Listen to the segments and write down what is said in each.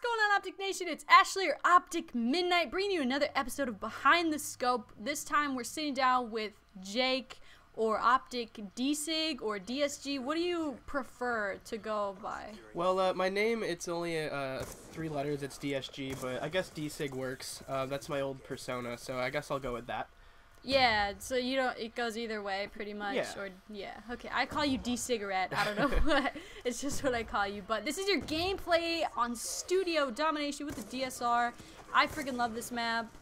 going on, OpTic Nation? It's Ashley, or OpTic MiDNiTE, bringing you another episode of Behind the Scope. This time we're sitting down with Jake, or OpTic DSG, or DSG. What do you prefer to go by? Well, my name, it's only 3 letters, it's DSG, but I guess DSG works. That's my old persona, so I guess I'll go with that. Yeah, so you don't, it goes either way, pretty much. Yeah. Or, yeah, okay, I call you D-Cigarette, I don't know what, it's just what I call you, but this is your gameplay on Studio Domination with the DSR. I freaking love this map.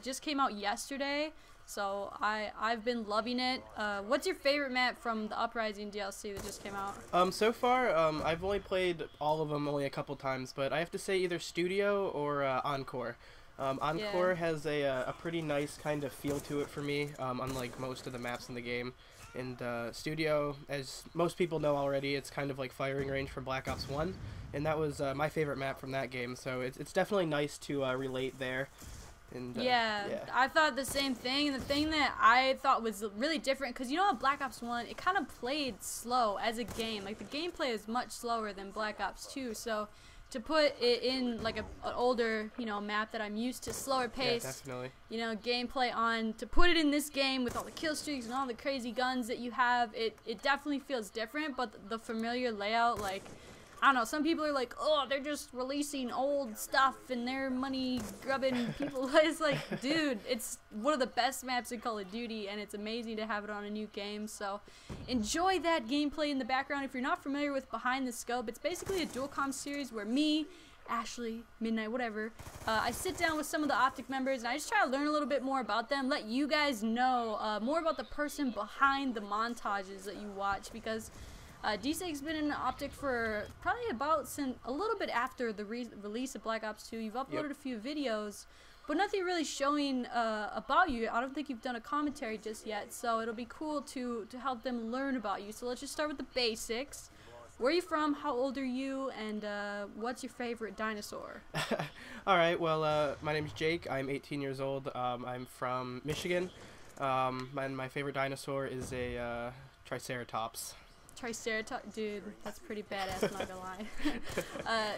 Just came out yesterday, so I've been loving it. What's your favorite map from the Uprising DLC that just came out? So far, I've only played all of them only a couple times, but I have to say either Studio or Encore. Encore has a pretty nice kind of feel to it for me, unlike most of the maps in the game. And Studio, as most people know already, it's kind of like firing range from Black Ops 1, and that was my favorite map from that game, so it's definitely nice to relate there. And, yeah, I thought the same thing, and the thing that I thought was really different, because you know, Black Ops 1, it kind of played slow as a game. Like, the gameplay is much slower than Black Ops 2, so to put it in like an older, you know, map that I'm used to, slower pace, definitely. You know, gameplay on, to put it in this game with all the kill streaks and all the crazy guns that you have, it definitely feels different. But the familiar layout, like, I don't know, some people are like, oh, they're just releasing old stuff and they're money grubbing people. It's like, dude, it's one of the best maps in Call of Duty, and it's amazing to have it on a new game. So enjoy that gameplay in the background. If you're not familiar with Behind the Scope, it's basically a dual com series where me, Ashley, MiDNiTE, whatever, I sit down with some of the OpTic members and I just try to learn a little bit more about them, let you guys know more about the person behind the montages that you watch, because DSG's been in OpTic for probably about since a little bit after the release of Black Ops 2. You've uploaded a few videos, but nothing really showing about you. I don't think you've done a commentary just yet, so it'll be cool to help them learn about you. So let's just start with the basics. Where are you from? How old are you? And what's your favorite dinosaur? Alright, well, my name's Jake. I'm 18 years old. I'm from Michigan. And my favorite dinosaur is a Triceratops. Triceratops, dude, that's pretty badass, I'm not gonna lie.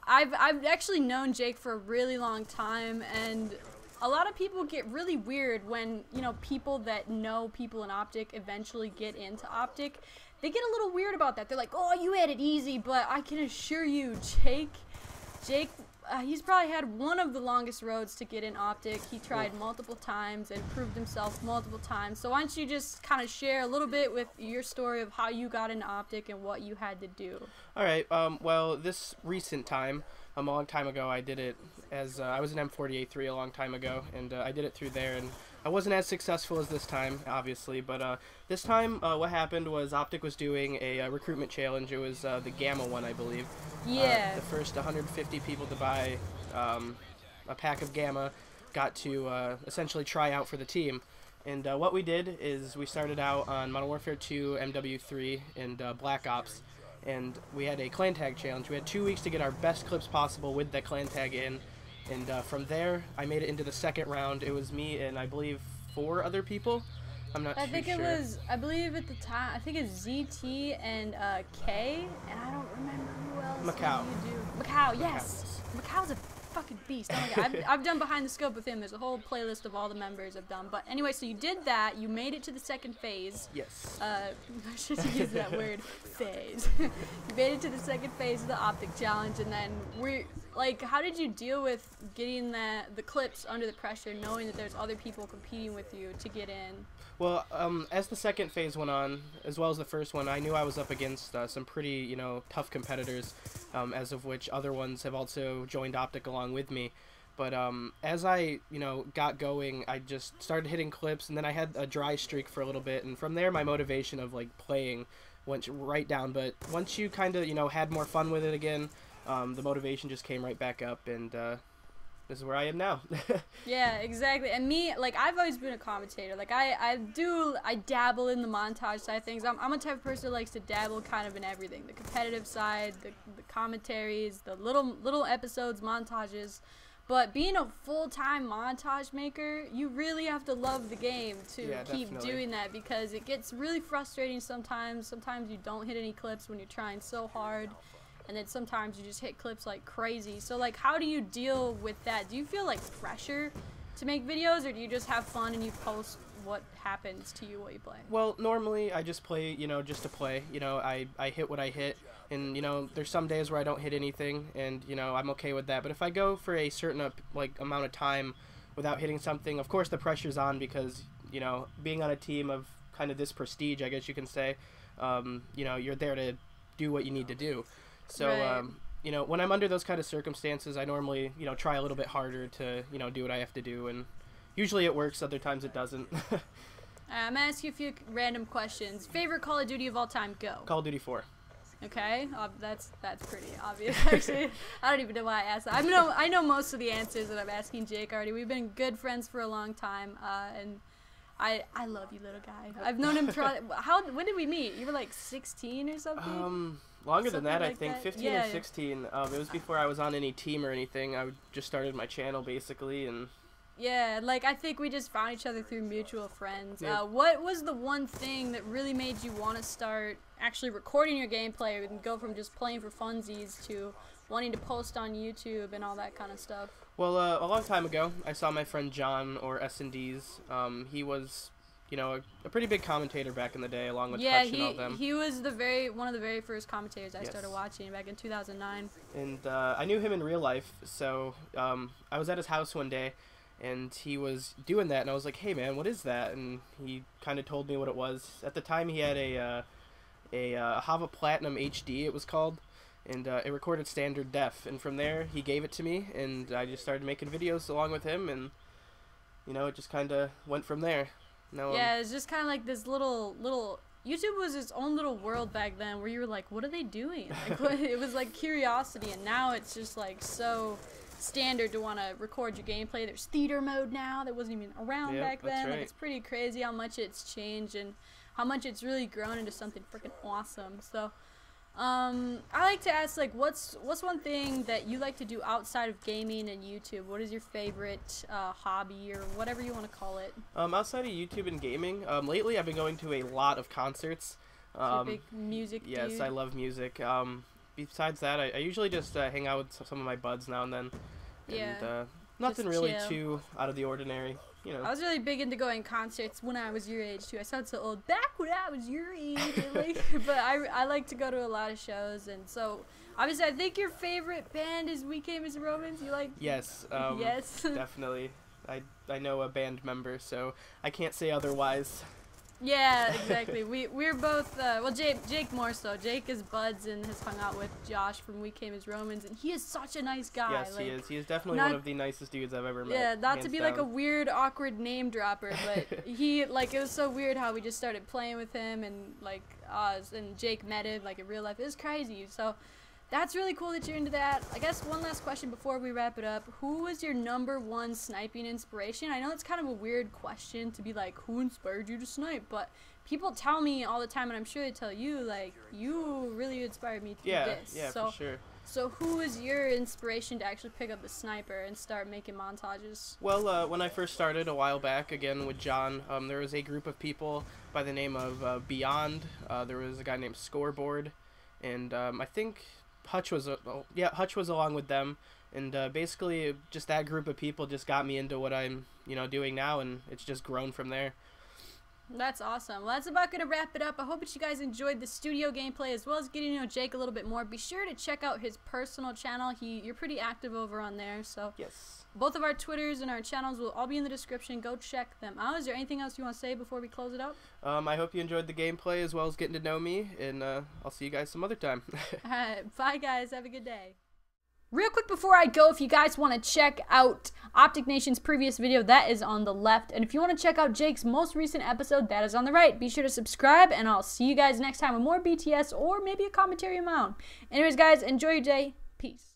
I've actually known Jake for a really long time, and a lot of people get really weird when, you know, people that know people in OpTic eventually get into OpTic. They get a little weird about that. They're like, oh, you had it easy, but I can assure you, Jake, he's probably had one of the longest roads to get in OpTic. He tried multiple times and proved himself multiple times. So why don't you just kind of share a little bit with your story of how you got into OpTic and what you had to do. Alright, well, this recent time, a long time ago, I did it as, I was an M48-3 a long time ago, and I did it through there, and I wasn't as successful as this time, obviously, but this time, what happened was OpTic was doing a recruitment challenge. It was the Gamma one, I believe. Yeah. The first 150 people to buy a pack of Gamma got to essentially try out for the team. And what we did is we started out on Modern Warfare 2, MW3, and Black Ops, and we had a clan tag challenge. We had 2 weeks to get our best clips possible with that clan tag in, and from there I made it into the second round. It was me and I believe 4 other people. I'm not I think sure. it was, I believe at the time, I think it's ZT and K, and I don't remember who else. Macau. Macau, yes. Macau's a fucking beast. Oh my God. I've done Behind the Scope with him. There's a whole playlist of all the members I've done. But anyway, so you did that. You made it to the second phase. Yes. I should use that word, phase. You made it to the second phase of the OpTic challenge, and then how did you deal with getting the clips under the pressure, knowing that there's other people competing with you to get in? Well, as the second phase went on, as well as the first one, I knew I was up against some pretty, you know, tough competitors, as of which other ones have also joined OpTic along with me. But as I, you know, got going, I just started hitting clips, and then I had a dry streak for a little bit, and from there my motivation of, like, playing went right down. But once you kind of, you know, had more fun with it again, the motivation just came right back up, and this is where I am now. Yeah, exactly. And me, like, I've always been a commentator. Like, I dabble in the montage side of things. I'm a type of person that likes to dabble kind of in everything. The competitive side, the commentaries, the little episodes, montages. But being a full-time montage maker, you really have to love the game to keep doing that, because it gets really frustrating sometimes. Sometimes you don't hit any clips when you're trying so hard. and then sometimes you just hit clips like crazy. So like, how do you deal with that? Do you feel like pressure to make videos, or do you just have fun and you post what happens to you while you play? Well, normally I just play, you know, just to play. You know, I hit what I hit, and, you know, there's some days where I don't hit anything, and, you know, I'm okay with that. But if I go for a certain, like, amount of time without hitting something, of course the pressure's on, because, you know, being on a team of kind of this prestige, I guess you can say, you know, you're there to do what you need to do. So, Right. you know, when I'm under those kind of circumstances, I normally, you know, try a little bit harder to, you know, do what I have to do, and usually it works, other times it doesn't. I'm gonna ask you a few random questions. Favorite Call of Duty of all time? Go. Call of Duty 4. Okay, that's pretty obvious actually. I don't even know why I asked that. I know most of the answers that I'm asking Jake already. We've been good friends for a long time, and I love you, little guy. I've known him when did we meet? You were like 16 or something? Longer Something than that, like I think. that. 15 Yeah. or 16. It was before I was on any team or anything. I just started my channel, basically, and... Yeah, like I think we just found each other through mutual friends. Yeah. What was the one thing that really made you want to start actually recording your gameplay and go from just playing for funsies to wanting to post on YouTube and all that kind of stuff? Well, a long time ago, I saw my friend John, or S&D's. He was, you know, a pretty big commentator back in the day, along with Hutch and all them. he was one of the very first commentators I Yes. started watching back in 2009. And I knew him in real life, so I was at his house one day, and he was doing that, and I was like, hey man, what is that? And he kind of told me what it was. At the time he had a Hava Platinum HD, it was called, and it recorded standard def, and from there he gave it to me, and I just started making videos along with him, and, you know, it just kind of went from there. Now, Yeah, it's just kind of like this little YouTube was its own little world back then where you were like, what are they doing? Like, it was like curiosity, and now it's just like so standard to want to record your gameplay. There's theater mode now that wasn't even around back that's then. right. Like, it's pretty crazy how much it's changed and how much it's really grown into something freaking awesome. So I like to ask, like, what's one thing that you like to do outside of gaming and YouTube? What is your favorite hobby, or whatever you want to call it? outside of YouTube and gaming, lately I've been going to a lot of concerts. You're a big music Yes, dude. I love music. Besides that, I usually just hang out with some of my buds now and then. Yeah. And nothing Just really chill. too out of the ordinary, you know. I was really big into going concerts when I was your age too. I sound so old. Back when I was your age, like, but I like to go to a lot of shows, and so obviously I think your favorite band is We Came as Romans. You like? Yes. Yes. Definitely. I know a band member, so I can't say otherwise. Yeah, exactly. We're both well, Jake more so. Jake is buds and has hung out with Josh from We Came as Romans, and he is such a nice guy. Yes, like, he is. He is definitely not- one of the nicest dudes I've ever met. Yeah, not to hands be like a down. weird, awkward name dropper, but he, like, it was so weird how we just started playing with him, and, like, and Jake met him, like, in real life. It was crazy. So that's really cool that you're into that. I guess one last question before we wrap it up. Who was your #1 sniping inspiration? I know it's kind of a weird question to be like, who inspired you to snipe? But people tell me all the time, and I'm sure they tell you, like, you really inspired me to do this. Yeah, So, for sure. So who was your inspiration to actually pick up the sniper and start making montages? Well, when I first started a while back, again with John, there was a group of people by the name of Beyond. There was a guy named Scoreboard, and I think Hutch was Hutch was along with them, and basically just that group of people just got me into what I'm doing now, and it's just grown from there. That's awesome. Well, that's about going to wrap it up. I hope that you guys enjoyed the studio gameplay as well as getting to know Jake a little bit more. Be sure to check out his personal channel. You're pretty active over on there, so Yes. both of our Twitters and our channels will all be in the description. Go check them out. Is there anything else you want to say before we close it out? I hope you enjoyed the gameplay as well as getting to know me, and I'll see you guys some other time. All right, bye guys. Have a good day. Real quick before I go, if you guys want to check out OpTic Nation's previous video, that is on the left. And if you want to check out Jake's most recent episode, that is on the right. Be sure to subscribe, and I'll see you guys next time with more BTS or maybe a commentary amount. Anyways, guys, enjoy your day. Peace.